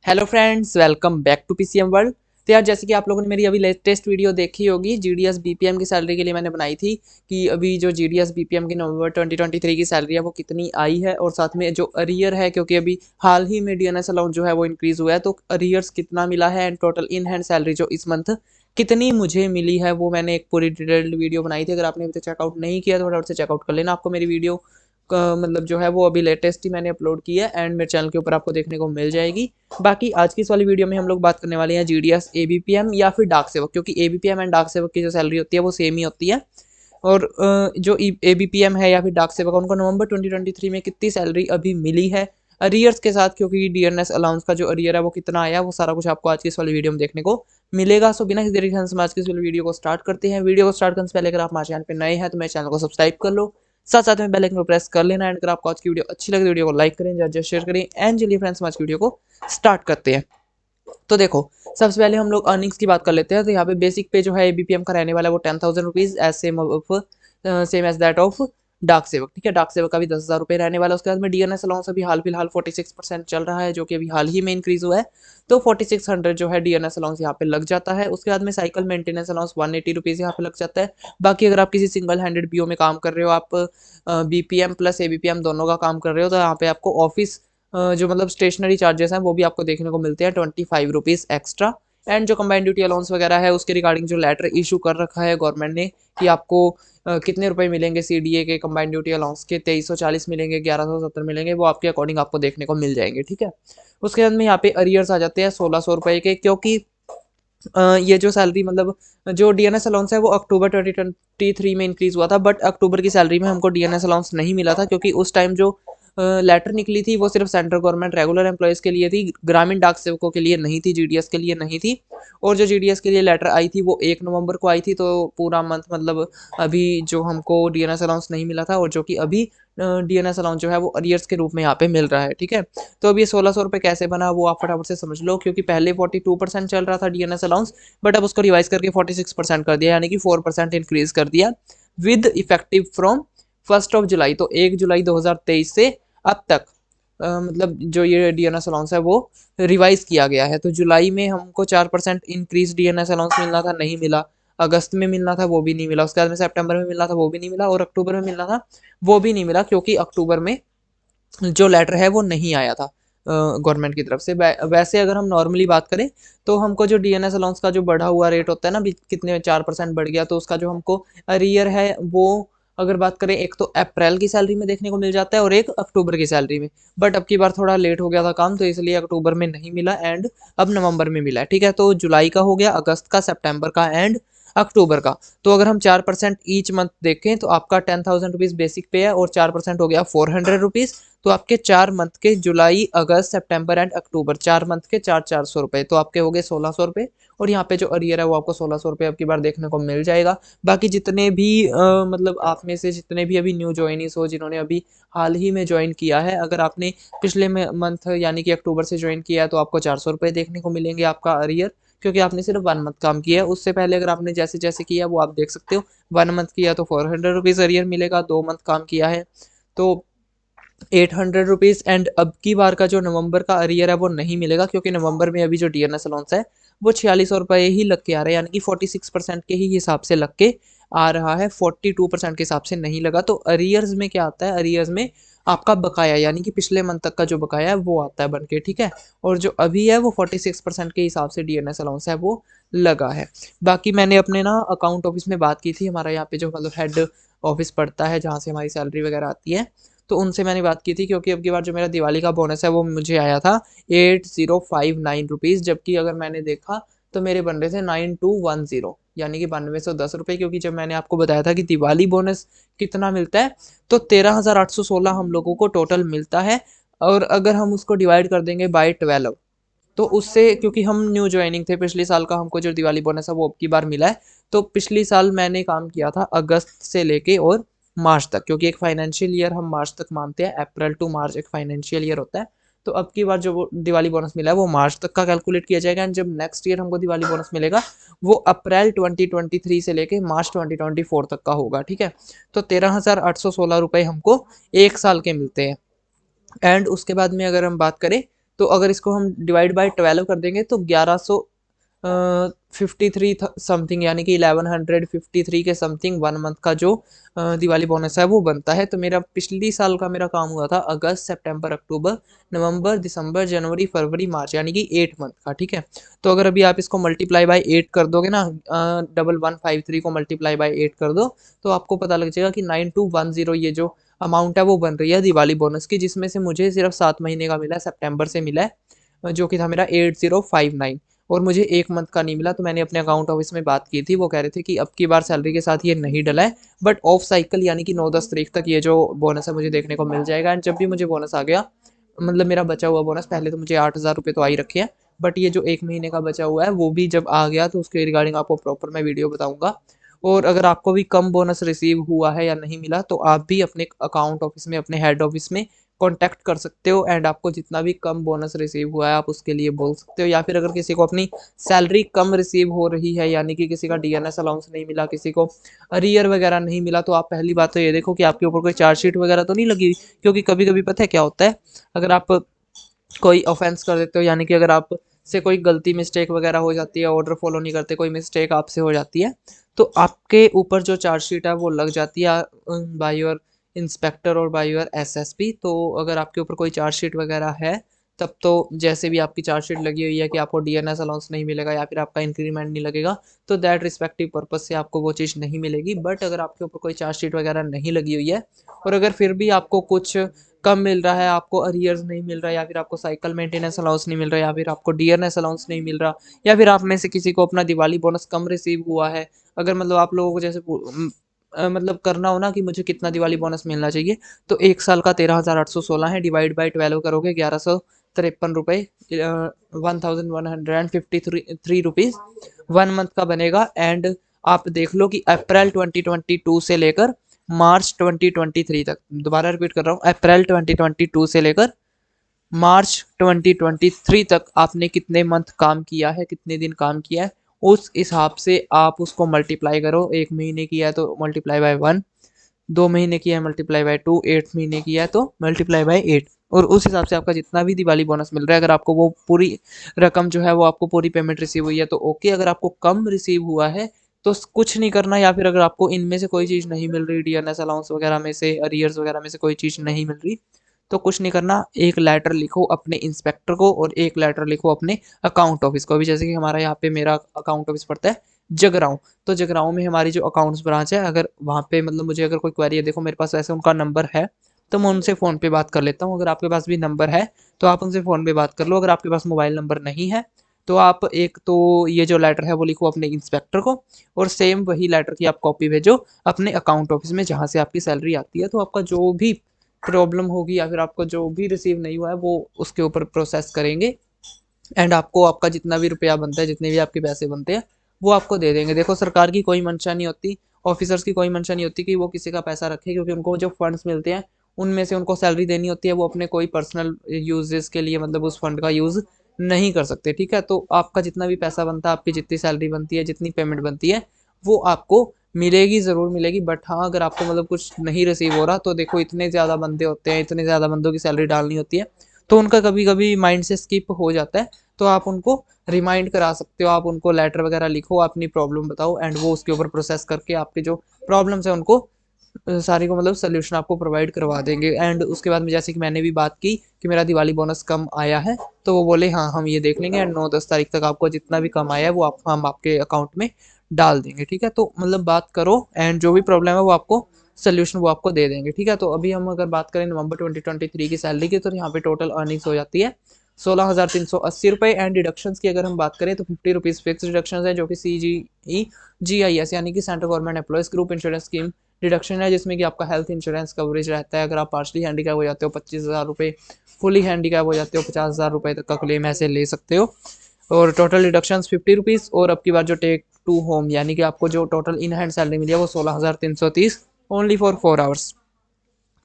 Hello friends, welcome back to PCM world. तो यार, जैसे कि आप लोगों ने मेरी अभी लेटेस्ट वीडियो देखी होगी, जीडीएस बीपीएम की सैलरी के लिए मैंने बनाई थी कि अभी जो जीडीएस बीपीएम की नवंबर 2023 की सैलरी है वो कितनी आई है, और साथ में जो अरियर है, क्योंकि अभी हाल ही में डीएनएस अलाउंस जो है वो इंक्रीज हुआ है, तो अरियर्स कितना मिला है and total in hand salary जो इस मंथ कितनी मुझे मिली है, वो मैंने एक पूरी डिटेल्ड वीडियो बनाई थी। अगर आपने अभी तक चेकआउट नहीं किया तो फटाफट से चेकआउट कर लेना। आपको मेरी वीडियो मतलब जो है वो अभी लेटेस्ट ही मैंने अपलोड की है एंड मेरे चैनल के ऊपर आपको देखने को मिल जाएगी। बाकी आज की इस वाली वीडियो में हम लोग बात करने वाले हैं जीडीएस एबीपीएम या फिर डाक सेवक, क्योंकि एबीपीएम एंड डाक सेवक की जो सैलरी होती है वो सेम ही होती है। और जो एबीपीएम है या फिर डाक सेवक, उनको नवंबर 2023 में कितनी सैलरी अभी मिली है अरियर्स के साथ, क्योंकि डीएनएस अलाउंस का जो अरियर है वो कितना आया, वो सारा कुछ आपको आज की इस वाली वीडियो में देखने को मिलेगा। सो बिना किसी देरी के हम आज की इस वाली वीडियो को स्टार्ट करते हैं। वीडियो को स्टार्ट करने से पहले अगर आप हमारे चैनल पर नए हैं तो मेरे चैनल को सब्सक्राइब कर लो, साथ साथ में बेल आइकन को प्रेस कर लेना। एंड अगर आपको आज की वीडियो अच्छी लगे तो वीडियो को लाइक करें, ज़्यादा शेयर करें। एंड चलिए फ्रेंड्स, आज की वीडियो को स्टार्ट करते हैं। तो देखो, सबसे पहले हम लोग अर्निंग्स की बात कर लेते हैं। तो यहाँ पे बेसिक पे जो है एबीपीएम का रहने वाला है वो 10,000 rupees, as same as that of डाक सेवक। ठीक है, डाक सेवक का भी 10,000 रुपये रहने वाला है। उसके बाद में डीएनएस अलाउंस अभी हाल फिलहाल 46% चल रहा है, जो कि अभी हाल ही में इंक्रीज हुआ है। तो 4600 जो है डीएनएस अलाउंस यहाँ पे लग जाता है। उसके बाद में साइकिल मेंटेनेंस अलाउंस 180 रुपीज़ यहाँ पे लग जाता है। बाकी अगर आप किसी सिंगल हैंडेड बीओ में काम कर रहे हो, आप बीपीएम प्लस एबीपीएम दोनों का काम कर रहे हो, तो यहाँ पे आपको ऑफिस जो मतलब स्टेशनरी चार्जेस हैं वो भी आपको देखने को मिलते हैं 25 रुपीज़ एक्स्ट्रा। एंड जो कंबाइंड ड्यूटी अलाउंस वगैरह है उसके रिगार्डिंग जो लेटर इशू कर रखा है गवर्नमेंट ने कि आपको कितने रुपए मिलेंगे सीडीए के, कंबाइंड ड्यूटी अलाउंस के 2340 मिलेंगे, 1170 मिलेंगे, वो आपके अकॉर्डिंग आपको देखने को मिल जाएंगे। ठीक है, उसके बाद में यहाँ पे अरियर्स आ जाते हैं 1600 रुपये के, क्योंकि ये जो सैलरी मतलब जो डीएनएस अलाउंस है वो अक्टूबर 2023 में इंक्रीज हुआ था, बट अक्टूबर की सैलरी में हमको डीएनएस अलाउंस नहीं मिला था, क्योंकि उस टाइम जो लेटर निकली थी वो सिर्फ सेंट्रल गवर्नमेंट रेगुलर एम्प्लॉयज़ के लिए थी, ग्रामीण डाक सेवकों के लिए नहीं थी, जीडीएस के लिए नहीं थी। और जो जीडीएस के लिए लेटर आई थी वो 1 नवंबर को आई थी, तो पूरा मंथ मतलब अभी जो हमको डीएनएस अलाउंस नहीं मिला था, और जो कि अभी डीएनएस अलाउंस जो है वो अरियर्स के रूप में यहाँ पे मिल रहा है। ठीक है, तो अब ये 1600 रुपये कैसे बना वो आप फटाफट से समझ लो, क्योंकि पहले 42% चल रहा था डीएनएस अलाउंस, बट अब उसको रिवाइज करके 46% कर दिया, यानी कि 4% इंक्रीज कर दिया विद इफेक्टिव फ्रॉम 1 जुलाई। तो 1 जुलाई 2023 से अब तक मतलब जो ये डीएनएस अलाउंस है वो रिवाइज किया गया है। तो जुलाई में हमको 4% इंक्रीज डीएनएस अलाउंस मिलना था, नहीं मिला। अगस्त में मिलना था, वो भी नहीं मिला। उसके बाद में सितंबर में मिलना था, वो भी नहीं मिला। और अक्टूबर में मिलना था, वो भी नहीं मिला, क्योंकि अक्टूबर में जो लेटर है वो नहीं आया था गवर्नमेंट की तरफ से। वैसे अगर हम नॉर्मली बात करें तो हमको जो डीएनएस अलाउंस का जो बढ़ा हुआ रेट होता है ना, कितने 4% बढ़ गया, तो उसका जो हमको अरियर है वो अगर बात करें, एक तो अप्रैल की सैलरी में देखने को मिल जाता है और एक अक्टूबर की सैलरी में। बट अब की बार थोड़ा लेट हो गया था काम, तो इसलिए अक्टूबर में नहीं मिला एंड अब नवंबर में मिला है। ठीक है, तो जुलाई का हो गया, अगस्त का, सितंबर का एंड अक्टूबर का। तो अगर हम 4% ईच मंथ देखें तो आपका 10,000 रुपीज़ बेसिक पे है और 4% हो गया 400 रुपीज़। तो आपके 4 मंथ के जुलाई, अगस्त, सितंबर एंड अक्टूबर, 4 मंथ के 400 रुपये, तो आपके हो गए 1600 रुपये। और यहाँ पे जो अरियर है वो आपको 1600 रुपये अब की बार देखने को मिल जाएगा। बाकी जितने भी मतलब आप में से जितने भी अभी न्यू ज्वाइनीस हो, जिन्होंने अभी हाल ही में ज्वाइन किया है, अगर आपने पिछले मंथ यानी कि अक्टूबर से ज्वाइन किया है तो आपको 400 रुपये देखने को मिलेंगे आपका अरियर, क्योंकि आपने सिर्फ 1 मंथ काम किया है। उससे पहले अगर आपने जैसे जैसे किया वो आप देख सकते हो, 1 मंथ किया तो 400 रुपीज़ अरियर मिलेगा, 2 मंथ काम किया है तो 800 रुपीज़। एंड अब की बार का जो नवंबर का अरियर है वो नहीं मिलेगा, क्योंकि नवंबर में अभी जो डीएनएस अलाउंस है वो 4600 रुपये ही लग के आ रहा है, यानी कि 46% के ही हिसाब से लग के आ रहा है, 42% के हिसाब से नहीं लगा। तो अरियर्स में क्या आता है, अरियर्स में आपका बकाया यानी कि पिछले मंथ तक का जो बकाया है वो आता है बन के। ठीक है, और जो अभी है वो 46% के हिसाब से डीएनएस अलाउंस है वो लगा है। बाकी मैंने अपने ना अकाउंट ऑफिस में बात की थी, हमारा यहाँ पे जो मतलब हेड ऑफिस पड़ता है जहाँ से हमारी सैलरी वगैरह आती है, तो उनसे मैंने बात की थी, क्योंकि अब की बार जो मेरा दिवाली का बोनस है वो मुझे आया था 8059 रुपीज़, जबकि अगर मैंने देखा तो मेरे बन रहे थे 9210, यानी कि 9210 रुपये। क्योंकि जब मैंने आपको बताया था कि दिवाली बोनस कितना मिलता है, तो 13,816 हम लोगों को टोटल मिलता है। और अगर हम उसको डिवाइड कर देंगे बाई 12, तो उससे, क्योंकि हम न्यू ज्वाइनिंग थे पिछले साल का, हमको जो दिवाली बोनस है वो अब की बार मिला है। तो पिछली साल मैंने काम किया था अगस्त से लेके और मार्च तक, क्योंकि एक फाइनेंशियल ईयर हम मार्च तक मानते हैं, अप्रैल टू मार्च एक फाइनेंशियल ईयर होता है। तो अब की बार जो दिवाली बोनस मिला है वो मार्च तक का कैलकुलेट किया जाएगा, एंड जब नेक्स्ट ईयर हमको दिवाली बोनस मिलेगा वो अप्रैल 2023 से लेके मार्च 2024 तक का होगा। ठीक है, तो 13,816 रुपये हमको एक साल के मिलते हैं। एंड उसके बाद में अगर हम बात करें तो अगर इसको हम डिवाइड बाय 12 कर देंगे तो 1153 समथिंग यानी कि 1153 के समथिंग 1 मंथ का जो दिवाली बोनस है वो बनता है। तो मेरा पिछली साल का मेरा काम हुआ था अगस्त, सितंबर, अक्टूबर, नवंबर, दिसंबर, जनवरी, फरवरी, मार्च यानी कि 8 मंथ का। ठीक है, तो अगर अभी आप इसको मल्टीप्लाई बाय 8 कर दोगे ना, 1153 को मल्टीप्लाई बाय 8 कर दो तो आपको पता लग जाएगा कि 9210 ये जो अमाउंट है वो बन रही है दिवाली बोनस की, जिसमें से मुझे सिर्फ 7 महीने का मिला है, सितंबर से मिला है जो कि था मेरा 8059, और मुझे 1 मंथ का नहीं मिला। तो मैंने अपने अकाउंट ऑफिस में बात की थी, वो कह रहे थे कि अब की बार सैलरी के साथ ये नहीं डला है, बट ऑफ साइकिल यानी कि 9-10 तारीख तक ये जो बोनस है मुझे देखने को मिल जाएगा। एंड जब भी मुझे बोनस आ गया, मतलब मेरा बचा हुआ बोनस, पहले तो मुझे 8000 रुपये तो आ ही रखे हैं, बट ये जो 1 महीने का बचा हुआ है वो भी जब आ गया तो उसके रिगार्डिंग आपको प्रॉपर मैं वीडियो बताऊंगा। और अगर आपको भी कम बोनस रिसीव हुआ है या नहीं मिला तो आप भी अपने अकाउंट ऑफिस में, अपने हेड ऑफिस में कॉन्टैक्ट कर सकते हो, एंड आपको जितना भी कम बोनस रिसीव हुआ है आप उसके लिए बोल सकते हो। या फिर अगर किसी को अपनी सैलरी कम रिसीव हो रही है, यानी कि किसी का डीएनएस अलाउंस नहीं मिला, किसी को अरियर वगैरह नहीं मिला, तो आप पहली बात तो ये देखो कि आपके ऊपर कोई चार्जशीट वगैरह तो नहीं लगी हुई। क्योंकि कभी कभी पता है क्या होता है, अगर आप कोई ऑफेंस कर देते हो, यानी कि अगर आप से कोई गलती मिस्टेक वगैरह हो जाती है, ऑर्डर फॉलो नहीं करते, कोई मिस्टेक आपसे हो जाती है, तो आपके ऊपर जो चार्जशीट है वो लग जाती है बाय योर इंस्पेक्टर और बाय योर एसएसपी। तो अगर आपके ऊपर कोई चार्जशीट वगैरह है, तब तो जैसे भी आपकी चार्जशीट लगी हुई है कि आपको डीएनएस अलाउंस नहीं मिलेगा या फिर आपका इंक्रीमेंट नहीं लगेगा, तो दैट रिस्पेक्टिव पर्पज से आपको वो चीज़ नहीं मिलेगी। बट अगर आपके ऊपर कोई चार्जशीट वगैरह नहीं लगी हुई है और अगर फिर भी आपको कुछ कम मिल रहा है, आपको अरियर्स नहीं मिल रहा है, या फिर आपको साइकिल मेंटेनेंस अलाउंस नहीं मिल रहा है, या फिर आपको डीएनएस अलाउंस नहीं मिल रहा, या फिर आप में से किसी को अपना दिवाली बोनस कम रिसीव हुआ है, अगर मतलब आप लोगों को जैसे मतलब करना हो ना कि मुझे कितना दिवाली बोनस मिलना चाहिए, तो 1 साल का 13,816 है, डिवाइड बाई 12 करोगे 1153 रुपये, 1153 रुपीज़ 1 मंथ का बनेगा। एंड आप देख लो कि अप्रैल 2022 से लेकर मार्च 2023 तक, दोबारा रिपीट कर रहा हूँ, अप्रैल 2022 से लेकर मार्च 2023 तक आपने कितने मंथ काम किया है, कितने दिन काम किया है, उस हिसाब से आप उसको मल्टीप्लाई करो। 1 महीने किया है तो मल्टीप्लाई बाय 1, 2 महीने किया है मल्टीप्लाई बाय 2, 8 महीने किया है तो मल्टीप्लाई बाय 8, और उस हिसाब से आपका जितना भी दिवाली बोनस मिल रहा है, अगर आपको वो पूरी रकम जो है वो आपको पूरी पेमेंट रिसीव हुई है तो ओके। अगर आपको कम रिसीव हुआ है तो कुछ नहीं करना, या फिर अगर आपको इनमें से कोई चीज़ नहीं मिल रही, डीएनएस अलाउंस वगैरह में से, अरियर्स वगैरह में से कोई चीज़ नहीं मिल रही, तो कुछ नहीं करना, एक लेटर लिखो अपने इंस्पेक्टर को और एक लेटर लिखो अपने अकाउंट ऑफिस को। अभी जैसे कि हमारा यहाँ पे मेरा अकाउंट ऑफिस पड़ता है जगराऊँ, तो जगराऊँ में हमारी जो अकाउंट्स ब्रांच है, अगर वहाँ पे मतलब मुझे अगर कोई क्वेरी है, देखो मेरे पास वैसे उनका नंबर है तो मैं उनसे फ़ोन पे बात कर लेता हूँ। अगर आपके पास भी नंबर है तो आप उनसे फ़ोन पे बात कर लो। अगर आपके पास मोबाइल नंबर नहीं है तो आप एक तो ये जो लेटर है वो लिखो अपने इंस्पेक्टर को, और सेम वही लेटर की आप कॉपी भेजो अपने अकाउंट ऑफिस में जहाँ से आपकी सैलरी आती है। तो आपका जो भी प्रॉब्लम होगी या फिर आपको जो भी रिसीव नहीं हुआ है वो उसके ऊपर प्रोसेस करेंगे, एंड आपको आपका जितना भी रुपया बनता है, जितने भी आपके पैसे बनते हैं वो आपको दे देंगे। देखो सरकार की कोई मंशा नहीं होती, ऑफिसर्स की कोई मंशा नहीं होती कि वो किसी का पैसा रखे, क्योंकि उनको जो फंड्स मिलते हैं उनमें से उनको सैलरी देनी होती है, वो अपने कोई पर्सनल यूजेस के लिए मतलब उस फंड का यूज़ नहीं कर सकते। ठीक है, तो आपका जितना भी पैसा बनता है, आपकी जितनी सैलरी बनती है, जितनी पेमेंट बनती है, वो आपको मिलेगी, ज़रूर मिलेगी। बट हाँ, अगर आपको मतलब कुछ नहीं रिसीव हो रहा तो देखो इतने ज़्यादा बंदे होते हैं, इतने ज़्यादा बंदों की सैलरी डालनी होती है, तो उनका कभी कभी माइंड से स्किप हो जाता है। तो आप उनको रिमाइंड करा सकते हो, आप उनको लेटर वगैरह लिखो, अपनी प्रॉब्लम बताओ, एंड वो उसके ऊपर प्रोसेस करके आपके जो प्रॉब्लम्स है उनको सारी को मतलब सोल्यूशन आपको प्रोवाइड करवा देंगे। एंड उसके बाद में जैसे कि मैंने भी बात की कि मेरा दिवाली बोनस कम आया है, तो वो बोले हाँ हम ये देख लेंगे, एंड 9-10 तारीख तक आपको जितना भी कम आया है वो हम आपके अकाउंट में डाल देंगे। ठीक है, तो मतलब बात करो, एंड जो भी प्रॉब्लम है वो आपको सोल्यूशन वो आपको दे देंगे। ठीक है, तो अभी हम अगर बात करें नवंबर 2023 की सैलरी की, तो यहाँ पे टोटल अर्निंग्स हो जाती है 16,380 रुपये। एंड डिडक्शंस की अगर हम बात करें तो 50 रुपीज़ फिक्स डिडक्शन है, जो कि CGI-GIS यानी कि central government employees group insurance scheme deduction है, जिसमें कि आपका हेल्थ इंश्योरेंस कवरेज रहता है। अगर आप पार्शली हैंडीकैप हो जाते हो 25,000 रुपये, फुली हैंडीकैप हो जाते हो 50,000 रुपये तक का क्लेम ऐसे ले सकते हो। और टोटल डिडक्शंस 50 रुपीज़, और अब की बार जो टेक टू होम यानी कि आपको जो टोटल इन हैंड सैलरी मिली है वो 16,330 ओनली फॉर 4 आवर्स।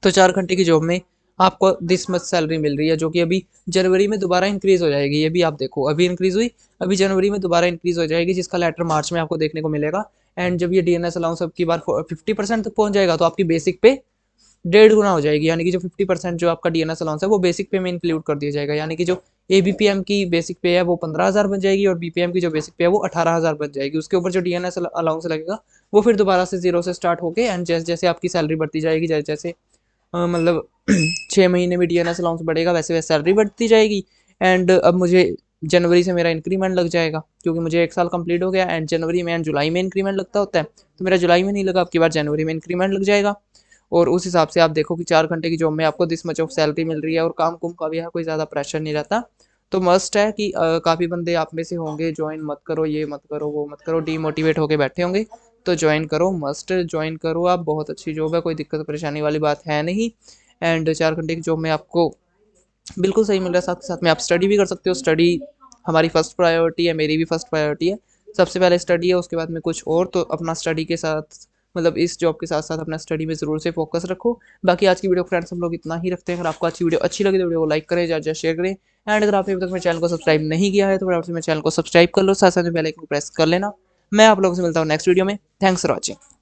तो 4 घंटे की जॉब में आपको दिस मच सैलरी मिल रही है, जो कि अभी जनवरी में दोबारा इंक्रीज़ हो जाएगी। ये भी आप देखो, अभी इंक्रीज़ हुई, अभी जनवरी में दोबारा इंक्रीज़ हो जाएगी, जिसका लेटर मार्च में आपको देखने को मिलेगा। एंड जब ये डीएनएस अलाउंस अब की बार 50% तक पहुंच जाएगा तो आपकी बेसिक पे 1.5 गुना हो जाएगी, यानी कि जो 50% जो आपका डीएनएस अलाउंस है वो बेसिक पे में इंक्लूड कर दिया जाएगा, यानी कि जो ABPM की बेसिक पे है वो 15,000 बन जाएगी और BPM की जो बेसिक पे है वो 18,000 बन जाएगी। उसके ऊपर जो DNS अलाउंस लगेगा वो फिर दोबारा से जीरो से स्टार्ट होके एंड जैसे जैसे आपकी सैलरी बढ़ती जाएगी, जैसे जैसे मतलब 6 महीने में DNS अलाउंस बढ़ेगा वैसे वैसे सैलरी बढ़ती जाएगी। एंड अब मुझे जनवरी से मेरा इंक्रीमेंट लग जाएगा क्योंकि मुझे 1 साल कंप्लीट हो गया एंड जनवरी में एंड जुलाई में इंक्रीमेंट लगता होता है, तो मेरा जुलाई में नहीं लगा, अब की बार जनवरी में इंक्रीमेंट लग जाएगा। और उस हिसाब से आप देखो कि 4 घंटे की जॉब में आपको दिस मच ऑफ सैलरी मिल रही है और काम कुम का भी यहाँ कोई ज़्यादा प्रेशर नहीं रहता। तो मस्ट है कि काफ़ी बंदे आप में से होंगे ज्वाइन मत करो, ये मत करो, वो मत करो, डीमोटिवेट होके बैठे होंगे, तो ज्वाइन करो, मस्ट ज्वाइन करो आप। बहुत अच्छी जॉब है, कोई दिक्कत परेशानी वाली बात है नहीं। एंड 4 घंटे की जॉब में आपको बिल्कुल सही मिल रहा है, साथ के साथ में आप स्टडी भी कर सकते हो। स्टडी हमारी फर्स्ट प्रायोरिटी है, मेरी भी फर्स्ट प्रायोरिटी है। सबसे पहले स्टडी है, उसके बाद में कुछ और। तो अपना स्टडी के साथ मतलब इस जॉब के साथ साथ अपना स्टडी में ज़रूर से फोकस रखो। बाकी आज की वीडियो फ्रेंड्स हम लोग इतना ही रखते हैं। अगर आपको आज की वीडियो अच्छी लगी तो वीडियो को लाइक करें, ज़्यादा शेयर करें। एंड अगर आपने अभी तक मेरे चैनल को सब्सक्राइब नहीं किया है तो फटाफट से मेरे चैनल को सब्सक्राइब कर लो, साथ साथ में बेल आइकन को प्रेस कर लेना। मैं आप लोगों से मिलता हूँ नेक्स्ट वीडियो में। Thanks for watching.